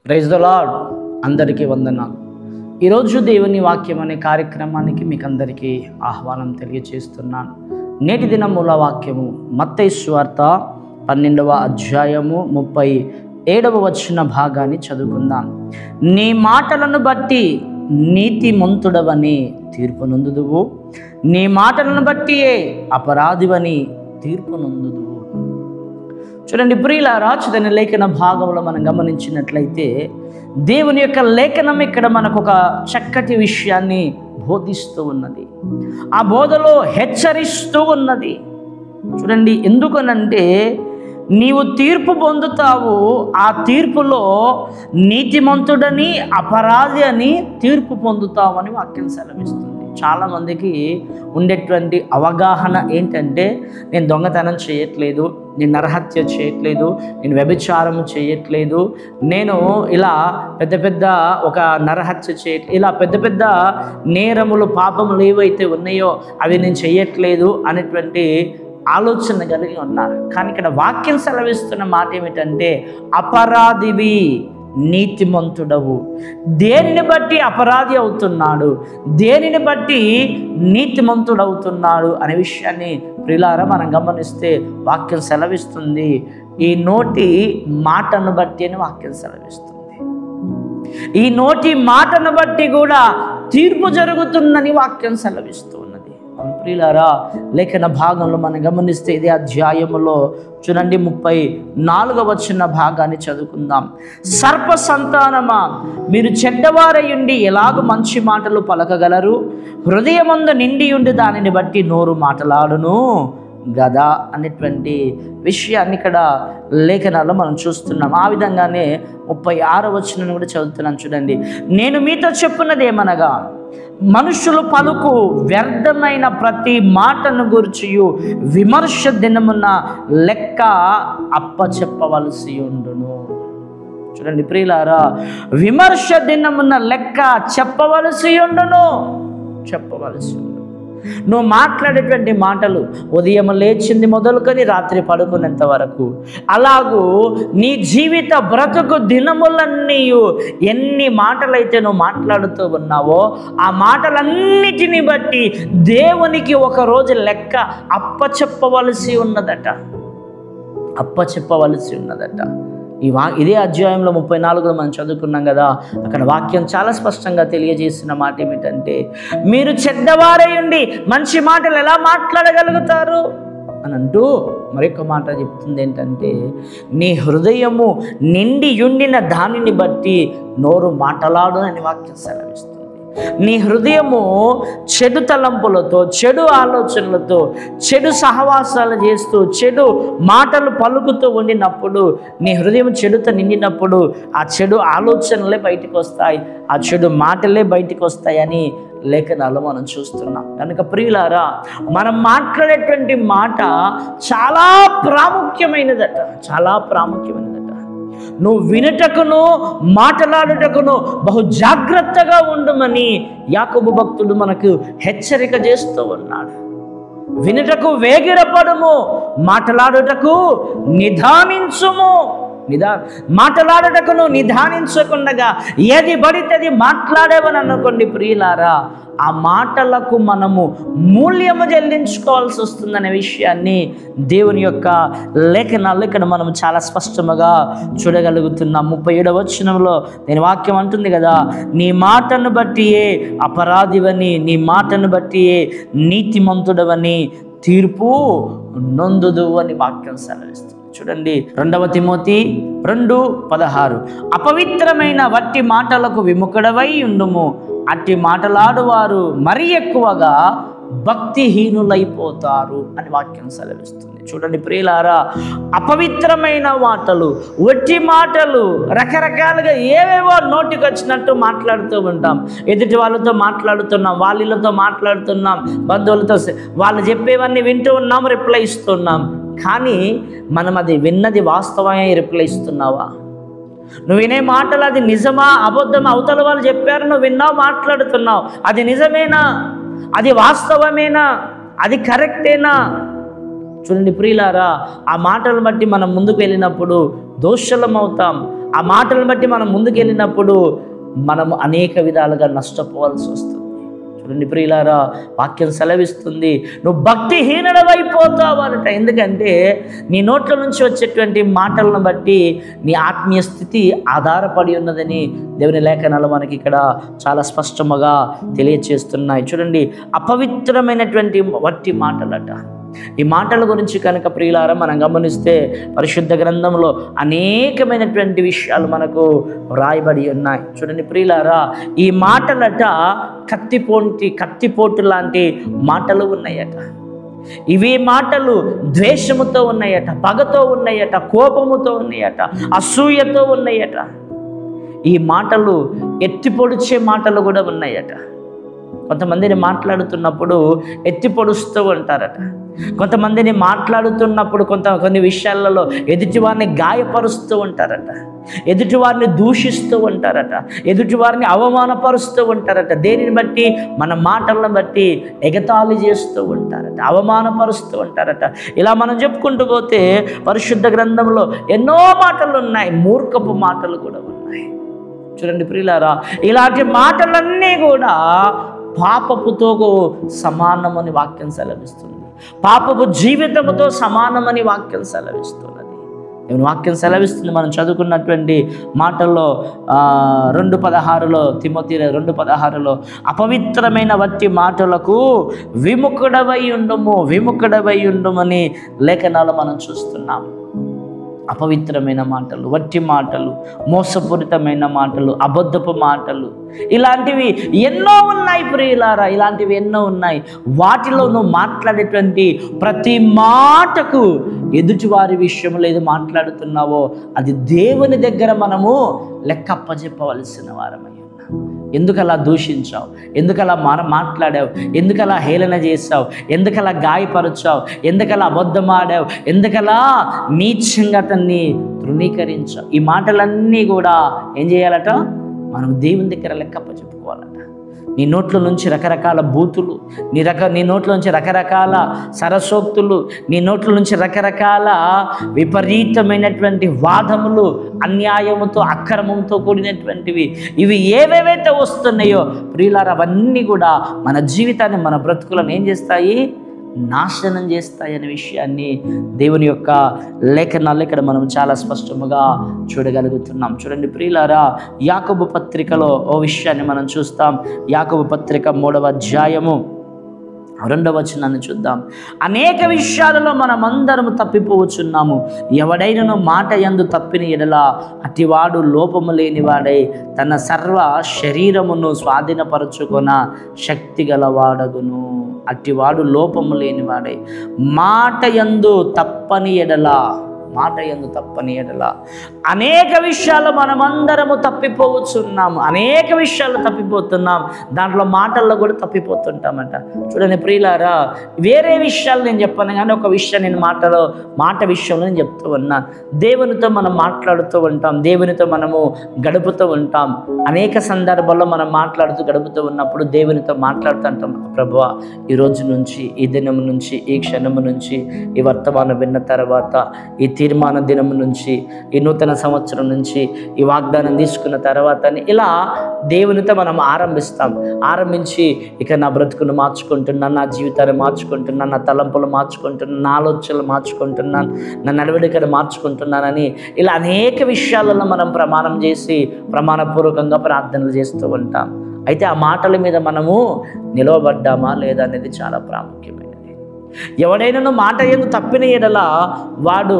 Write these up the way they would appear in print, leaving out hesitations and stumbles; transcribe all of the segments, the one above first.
Praise the lord. అందరికీ వందనాలు. ఈరోజు దేవుని వాక్యం అనే కార్యక్రమానికి మీకు అందరికీ ఆహ్వానం తెలియజేస్తున్నాను. నేటి దిన మూల వాక్యము మత్తయి సువార్త 12వ అధ్యాయము 37వ వచన భాగాన్ని చదువుకుందాం. నీ మాటలను బట్టి నీతిమంతుడవని తీర్పు నొందుదువు, నీ మాటలను బట్టియే అపరాధివని తీర్పు నొందుదువు. చూడండి ప్రియులారా, చదివిన లేఖన భాగంలో మనం గమనించినట్లయితే దేవుని యొక్క లేఖనం ఇక్కడ మనకు ఒక చక్కటి విషయాన్ని బోధిస్తూ ఉన్నది. ఆ బోధలో హెచ్చరిస్తూ ఉన్నది. చూడండి, ఎందుకనంటే నీవు తీర్పు పొందుతావు, ఆ తీర్పులో నీతిమంతుడని అపరాధి అని తీర్పు పొందుతావు అని వాక్యం సెలవిస్తుంది. చాలామందికి ఉండేటువంటి అవగాహన ఏంటంటే, నేను దొంగతనం చేయట్లేదు, నేను నరహత్య చేయట్లేదు, నేను వ్యభిచారం చేయట్లేదు, నేను ఇలా పెద్ద ఒక నరహత్య చేయట్లేదు, ఇలా పెద్ద నేరములు పాపములు ఏవైతే ఉన్నాయో అవి నేను చేయట్లేదు అనేటువంటి ఆలోచన కలిగి ఉన్నారు. కానీ ఇక్కడ వాక్యం సెలవిస్తున్న మాట ఏమిటంటే, అపరాధివి నీతిమంతుడవు. దేనిని బట్టి అపరాధి అవుతున్నాడు, దేనిని బట్టి నీతిమంతుడవుతున్నాడు అనే విషయాన్ని ప్రియులారా మనం గమనిస్తే వాక్యం సెలవిస్తుంది. ఈ నోటి మాటను బట్టి అని వాక్యం సెలవిస్తుంది. ఈ నోటి మాటను బట్టి కూడా తీర్పు జరుగుతుందని వాక్యం సెలవిస్తుంది. ప్రియులారా, లేఖన భాగంలో మనం గమనిస్తే ఇదే అధ్యాయములో చూడండి 34వ వచన భాగాన్ని చదువుకుందాం. సర్ప సంతానమా, మీరు చెడ్డవారయుండి ఎలాగ మంచి మాటలు పలకగలరు? హృదయమందు నిండి ఉండి దానిని బట్టి నోరు మాటలాడును గదా అనేటువంటి విషయాన్ని ఇక్కడ లేఖనాల్లో మనం చూస్తున్నాం. ఆ విధంగానే 36వ వచనం కూడా చదువుతున్నాను. చూడండి, నేను మీతో చెప్పున్నది ఏమనగా, మనుషులు పలుకు వ్యర్థమైన ప్రతి మాటను గుర్చియు విమర్శ దినమున లెక్క అప్పచెప్పవలసి ఉండును. చూడండి ప్రియులారా, విమర్శ దినమున లెక్క చెప్పవలసి ఉండును. నువ్వు మాట్లాడేటువంటి మాటలు ఉదయం లేచింది మొదలుకొని రాత్రి పడుకునేంత వరకు, అలాగూ నీ జీవిత బ్రతుకు దినములన్నీ ఎన్ని మాటలైతే నువ్వు మాట్లాడుతూ ఉన్నావో ఆ మాటలన్నిటిని బట్టి దేవునికి ఒకరోజు లెక్క అప్పచెప్పవలసి ఉన్నదట. ఇదే అధ్యాయంలో 34లో మనం చదువుకున్నాం కదా. అక్కడ వాక్యం చాలా స్పష్టంగా తెలియజేసిన మాట ఏమిటంటే, మీరు చెడ్డవారై ఉండి మంచి మాటలు ఎలా మాట్లాడగలుగుతారు అని అంటూ మరొక మాట చెప్తుంది. ఏంటంటే, నీ హృదయము నిండి ఉండిన దానిని బట్టి నోరు మాటలాడు అని వాక్యం సెలవిస్తుంది. నీ హృదయము చెడు తలంపులతో, చెడు ఆలోచనలతో, చెడు సహవాసాలు చేస్తూ, చెడు మాటలు పలుకుతూ ఉండినప్పుడు, నీ హృదయం చెడుతో నిండినప్పుడు ఆ చెడు ఆలోచనలే బయటికి వస్తాయి, ఆ చెడు మాటలే బయటికి వస్తాయని లేఖనాలు మనం చూస్తున్నాం. కనుక ప్రియులారా, మనం మాట్లాడేటువంటి మాట చాలా ప్రాముఖ్యమైనదట. నువ్వు వినుటకును మాట్లాడుటకును బహు జాగ్రత్తగా ఉండమని యాకోబు భక్తుడు మనకు హెచ్చరిక చేస్తూ ఉన్నాడు. వినుటకు వేగిరపడుము, మాట్లాడుటకు నిదానించుము. మాట్లాడుటకును నిదానించకుండా ఏది పడితే అది మాట్లాడేవని అనుకోండి ప్రియులారా, ఆ మాటలకు మనము మూల్యము చెల్లించుకోవాల్సి వస్తుందనే విషయాన్ని దేవుని యొక్క లేఖనాల్లో ఇక్కడ మనం చాలా స్పష్టంగా చూడగలుగుతున్నాం. 37వ వచనంలో నేను వాక్యం అంటుంది కదా, నీ మాటను బట్టియే అపరాధివని, నీ మాటను బట్టియే నీతిమంతుడవని తీర్పు నొందుదు అని వాక్యం సెలవిస్తుంది. చూడండి, 2వ తిమోతి 2:16, అపవిత్రమైన వట్టి మాటలకు విముఖుడవై ఉండుము, అట్టి మాటలాడువారు మరీ ఎక్కువగా భక్తిహీనులైపోతారు అని వాక్యం సెలవిస్తుంది. చూడండి ప్రియులారా, అపవిత్రమైన మాటలు, వట్టి మాటలు, రకరకాలుగా ఏవేవో నోటికి వచ్చినట్టు మాట్లాడుతూ ఉంటాం. ఎదుటి వాళ్ళతో మాట్లాడుతున్నాం, వాళ్ళతో మాట్లాడుతున్నాం, బంధువులతో వాళ్ళు చెప్పేవన్నీ వింటూ ఉన్నాం, రిప్లై ఇస్తున్నాం. కానీ మనం అది విన్నది వాస్తవమే రిప్లై ఇస్తున్నావా? నువ్వు వినే మాటలు అది నిజమా అబద్ధమా? అవతల వాళ్ళు చెప్పారు, నువ్వు విన్నావు, మాట్లాడుతున్నావు, అది నిజమేనా? అది వాస్తవమేనా? అది కరెక్టేనా? చూడండి ప్రియులారా, ఆ మాటలను బట్టి మనం ముందుకు వెళ్ళినప్పుడు దోషులం అవుతాం. ఆ మాటలను బట్టి మనం ముందుకెళ్ళినప్పుడు మనము అనేక విధాలుగా నష్టపోవాల్సి వస్తుంది. చూడండి ప్రియులారా, వాక్యం సెలవిస్తుంది, నువ్వు భక్తిహీనుడవైపోతావు అనట. ఎందుకంటే నీ నోట్ల నుంచి వచ్చేటువంటి మాటలను బట్టి నీ ఆత్మీయ స్థితి ఆధారపడి ఉన్నదని దేవుని లేఖనాలు మనకి ఇక్కడ చాలా స్పష్టంగా తెలియచేస్తున్నాయి. చూడండి, అపవిత్రమైనటువంటి వట్టి మాటలట. ఈ మాటల గురించి కనుక ప్రియులారా మనం గమనిస్తే పరిశుద్ధ గ్రంథంలో అనేకమైనటువంటి విషయాలు మనకు వ్రాయబడి ఉన్నాయి. చూడండి ప్రియులారా, ఈ మాటలట కత్తిపోటు లాంటి మాటలు ఉన్నాయట. ఇవి మాటలు ద్వేషముతో ఉన్నాయట, పగతో ఉన్నాయట, కోపముతో ఉన్నాయట, అసూయతో ఉన్నాయట. ఈ మాటలు ఎత్తి పొడిచే మాటలు కూడా ఉన్నాయట. కొంతమందిని మాట్లాడుతున్నప్పుడు ఎత్తి పొడుస్తూ ఉంటారట. కొంతమందిని మాట్లాడుతున్నప్పుడు కొన్ని విషయాలలో ఎదుటివారిని గాయపరుస్తూ ఉంటారట, ఎదుటివారిని దూషిస్తూ ఉంటారట, ఎదుటివారిని అవమానపరుస్తూ ఉంటారట. దేనిని బట్టి? మన మాటలను బట్టి ఎగతాళి చేస్తూ ఉంటారట, అవమానపరుస్తూ ఉంటారట. ఇలా మనం చెప్పుకుంటూ పోతే పరిశుద్ధ గ్రంథంలో ఎన్నో మాటలు ఉన్నాయి, మూర్ఖపు మాటలు కూడా ఉన్నాయి. చూడండి ప్రియులారా, ఇలాంటి మాటలన్నీ కూడా పాపపుతో సమానమని వాక్యం సెలవిస్తుంది. పాపపు జీవితముతో సమానమని వాక్యం సెలవిస్తున్నది. దేవుని వాక్యం సెలవిస్తుంది. మనం చదువుకున్నటువంటి మాటల్లో 2:16 తిమోతి 2:16 అపవిత్రమైన వట్టి మాటలకు విముఖుడవై ఉండుమని లేఖనాలు మనం చూస్తున్నాం. అపవిత్రమైన మాటలు, వట్టి మాటలు, మోసపూరితమైన మాటలు, అబద్ధపు మాటలు, ఇలాంటివి ఎన్నో ఉన్నాయి ప్రియులారా, ఇలాంటివి ఎన్నో ఉన్నాయి. వాటిలో నువ్వు మాట్లాడేటువంటి ప్రతి మాటకు ఎదుటివారి విషయంలో ఏది మాట్లాడుతున్నావో అది దేవుని దగ్గర మనము లెక్కప్పజెప్పవలసిన వారమై ఉన్నాం. ఎందుకలా దూషించావు? ఎందుకలా మాట్లాడావు? ఎందుకలా హేళన చేసావు? ఎందుకలా గాయపరచావు? ఎందుకలా అబద్ధమాడావు? ఎందుకలా నీచంగా అతన్ని తృణీకరించావు? ఈ మాటలన్నీ కూడా ఏం చేయాలట? మనం దేవుని దగ్గర లెక్కప్ప చెప్పుకోవాలట. నీ నోట్ల నుంచి రకరకాల బూతులు, నీ నోట్ల నుంచి రకరకాల సరసోక్తులు, నీ నోట్ల నుంచి రకరకాల విపరీతమైనటువంటి వాదములు, అన్యాయముతో అక్రమంతో కూడినటువంటివి, ఇవి ఏవేవైతే వస్తున్నాయో ప్రియులారా, అవన్నీ కూడా మన జీవితాన్ని, మన బ్రతుకులను ఏం చేస్తాయి? నాశనం చేస్తాయనే విషయాన్ని దేవుని యొక్క లేఖనాలు ఇక్కడ మనం చాలా స్పష్టంగా చూడగలుగుతున్నాం. చూడండి ప్రియులారా, యాకోబు పత్రికలో ఓ విషయాన్ని మనం చూస్తాం. యాకోబు పత్రిక 3వ అధ్యాయము 2వ వచనాన్ని చూద్దాం. అనేక విషయాలలో మనమందరము తప్పిపోవచ్చున్నాము. ఎవడైనను మాట యందు తప్పిన ఎడల అటివాడు లోపము లేనివాడై తన సర్వ శరీరమును స్వాధీనపరచుకొన శక్తి గలవాడగును. అటివాడు లోపము లేనివాడై మాట యందు తప్పని ఎడల అనేక విషయాలు మనమందరము తప్పిపోవచ్చున్నాము. అనేక విషయాలు తప్పిపోతున్నాం. దాంట్లో మాటల్లో కూడా తప్పిపోతుంటామంట. చూడండి ప్రియులారా, వేరే విషయాలు నేను చెప్పాను కానీ ఒక విషయం నేను మాట విషయంలో నేను చెప్తూ ఉన్నాను. దేవునితో మనం మాట్లాడుతూ ఉంటాం, దేవునితో మనము గడుపుతూ ఉంటాం. అనేక సందర్భాల్లో మనం మాట్లాడుతూ గడుపుతూ ఉన్నప్పుడు దేవునితో మాట్లాడుతూ అంటాం, ప్రభువా ఈ రోజు నుంచి, ఈ దినము నుంచి, ఈ క్షణము నుంచి, ఈ వర్తమానం విన్న తర్వాత, ఈ తీర్మాన దినము నుంచి, ఈ నూతన సంవత్సరం నుంచి, ఈ వాగ్దానం తీసుకున్న తర్వాత ఇలా దేవునితో మనం ఆరంభించి ఇక నా బ్రతుకును మార్చుకుంటున్నాను, నా జీవితాన్ని మార్చుకుంటున్నాను, నా తలంపులు మార్చుకుంటున్నాను, నా ఆలోచనలు మార్చుకుంటున్నాను, నా నడవడికను మార్చుకుంటున్నానని ఇలా అనేక విషయాలలో మనం ప్రమాణం చేసి ప్రమాణపూర్వకంగా ప్రార్థనలు చేస్తూ ఉంటాం. అయితే ఆ మాటల మీద మనము నిలవబడ్డామా లేదా అనేది చాలా ప్రాముఖ్యమైనది. ఎవడైనా మాట యందు తప్పిన ఎడల వాడు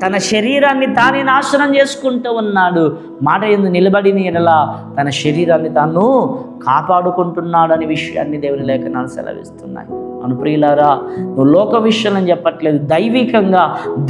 తన శరీరాన్ని తానే నాశనం చేసుకుంటూ ఉన్నాడు. మాట యందు నిలబడిన ఎడల తన శరీరాన్ని తాను కాపాడుకుంటున్నాడు అనే విషయాన్ని దేవుని లేఖనాలు సెలవిస్తున్నాయి. అనుప్రియులారా, నువ్వు లోక విషయాలను చెప్పట్లేదు, దైవికంగా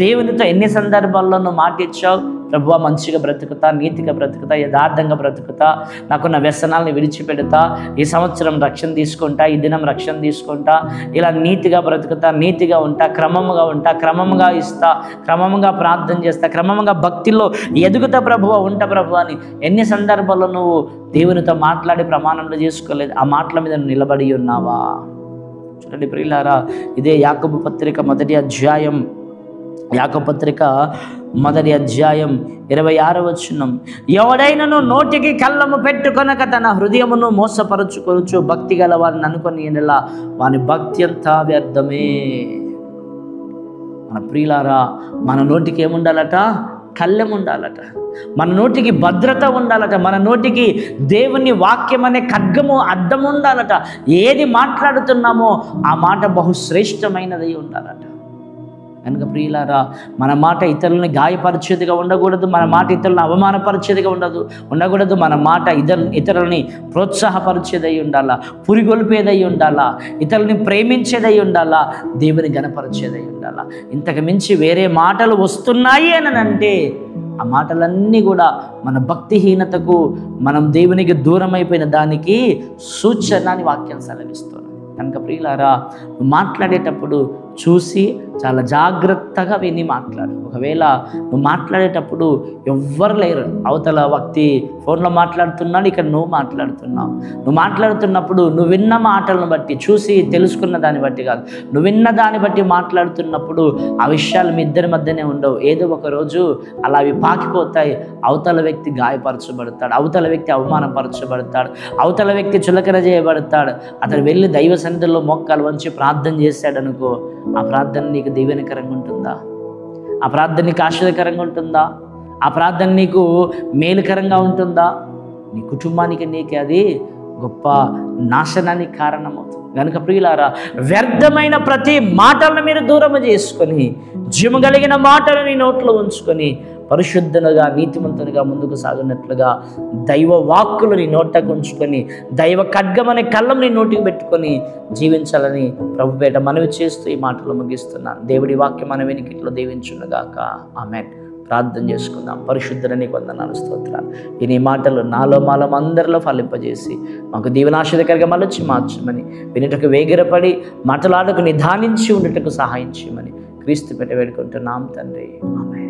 దేవునితో ఎన్ని సందర్భాల్లో నువ్వు మాట ఇచ్చావు, ప్రభువా మంచిగా బ్రతుకుతా, నీతిగా బ్రతుకుతా, యథార్థంగా బ్రతుకుతా, నాకున్న వ్యసనాలను విడిచిపెడతా, ఈ సంవత్సరం రక్షణ తీసుకుంటా, ఈ దినం రక్షణ తీసుకుంటా, ఇలా నీతిగా బ్రతుకుతా, నీతిగా ఉంటా, క్రమముగా ఉంటా, క్రమముగా ఇస్తా, క్రమముగా ప్రార్థన చేస్తా, క్రమముగా భక్తిలో ఎదుగుతా ప్రభువా, ఉంటా ప్రభువా అని ఎన్ని సందర్భాల్లో నువ్వు దేవునితో మాట్లాడి ప్రమాణంలో చేసుకోలేదు? ఆ మాటల మీద నువ్వు నిలబడి ఉన్నావా? చూడండి ప్రియులారా, ఇదే యాకోబు పత్రిక 1వ అధ్యాయం యాకోబు పత్రిక 1వ అధ్యాయం 26వ వచనం, ఎవడైనను నోటికి కళ్ళము పెట్టుకొనక తన హృదయమును మోసపరుచుకొనుచు భక్తి గల వారిని అనుకొని ఇలా వాని భక్తి అంతా వ్యర్థమే. మన ప్రియులారా, మన నోటికి ఏముండాలట? కళ్ళెం ఉండాలట. మన నోటికి భద్రత ఉండాలట. మన నోటికి దేవుని వాక్యం అనే ఖడ్గము అద్దం ఉండాలట. ఏది మాట్లాడుతున్నామో ఆ మాట బహుశ్రేష్టమైనది ఉండాలట. కనుక ప్రియులారా, మన మాట ఇతరులని గాయపరిచేదిగా ఉండకూడదు. మన మాట ఇతరులను అవమానపరిచేదిగా ఉండకూడదు. మన మాట ఇతరులని ప్రోత్సాహపరిచేదై ఉండాలా, పురిగొల్పేదై ఉండాలా, ఇతరులని ప్రేమించేదై ఉండాలా, దేవుని గణపరిచేదై ఉండాలా. ఇంతకు మించి వేరే మాటలు వస్తున్నాయి అని అంటే ఆ మాటలన్నీ కూడా మన భక్తిహీనతకు, మనం దేవునికి దూరం అయిపోయిన దానికి సూచన అని వాక్యం సెలవిస్తుంది. కనుక ప్రియులారా, మాట్లాడేటప్పుడు చూసి చాలా జాగ్రత్తగా విని మాట్లాడు. ఒకవేళ నువ్వు మాట్లాడేటప్పుడు ఎవ్వరు లేరు, అవతల వ్యక్తి ఫోన్లో మాట్లాడుతున్నాడు, ఇక్కడ నువ్వు మాట్లాడుతున్నావు. నువ్వు మాట్లాడుతున్నప్పుడు నువ్వు విన్న మాటలను బట్టి, చూసి తెలుసుకున్న దాన్ని బట్టి కాదు, నువ్వు విన్న దాన్ని బట్టి మాట్లాడుతున్నప్పుడు ఆ విషయాలు మీ ఇద్దరి మధ్యనే ఉండవు. ఏదో ఒక రోజు అలా అవి పాకిపోతాయి. అవతల వ్యక్తి గాయపరచబడతాడు, అవతల వ్యక్తి అవమానపరచబడతాడు, అవతల వ్యక్తి చులకన చేయబడతాడు. అతను వెళ్ళి దైవ సన్నిధిలో మోకాలు వంచి ప్రార్థన చేశాడు అనుకో, ఆ ప్రార్థన నీకు దీవెనకరంగా ఉంటుందా? ఆ ప్రార్థన నీకు ఆశ్చర్యకరంగా ఉంటుందా? ఆ ప్రార్థన నీకు మేలుకరంగా ఉంటుందా? నీ కుటుంబానికి నీకే అది గొప్ప నాశనానికి కారణమవుతుంది. కనుక ప్రియులారా, వ్యర్థమైన ప్రతి మాటలను మీరు దూరం చేసుకొని, జీవము కలిగిన మాటలు నీ నోట్లో ఉంచుకొని పరిశుద్ధులుగా, నీతిమంతునిగా ముందుకు సాగినట్లుగా దైవ వాక్కులు నీ నోటకు ఉంచుకొని, దైవ ఖడ్గం అనే కళ్ళం నీ నోటికి పెట్టుకొని జీవించాలని ప్రభుపేట మనవి చేస్తూ ఈ మాటలు ముగిస్తున్నాను. దేవుడి వాక్యం మన వెనుకట్లో దీవించునుగాక. ఆమేన్. ప్రార్థన చేసుకుందాం. పరిశుద్ధుల నీకు వందనాలు, స్తోత్రాలు. ఈ నీ మాటలు నాలో మాలో అందరిలో ఫలింపజేసి మాకు దీవెనాశీర్వాదకరంగా మలచి మార్చమని, వినుటకు వేగిరపడి మాటలాడకు నిదానించి ఉండటకు సహాయం చేయమని క్రీస్తు పేట వేడుకుంటున్నాం తండ్రి. ఆమేన్.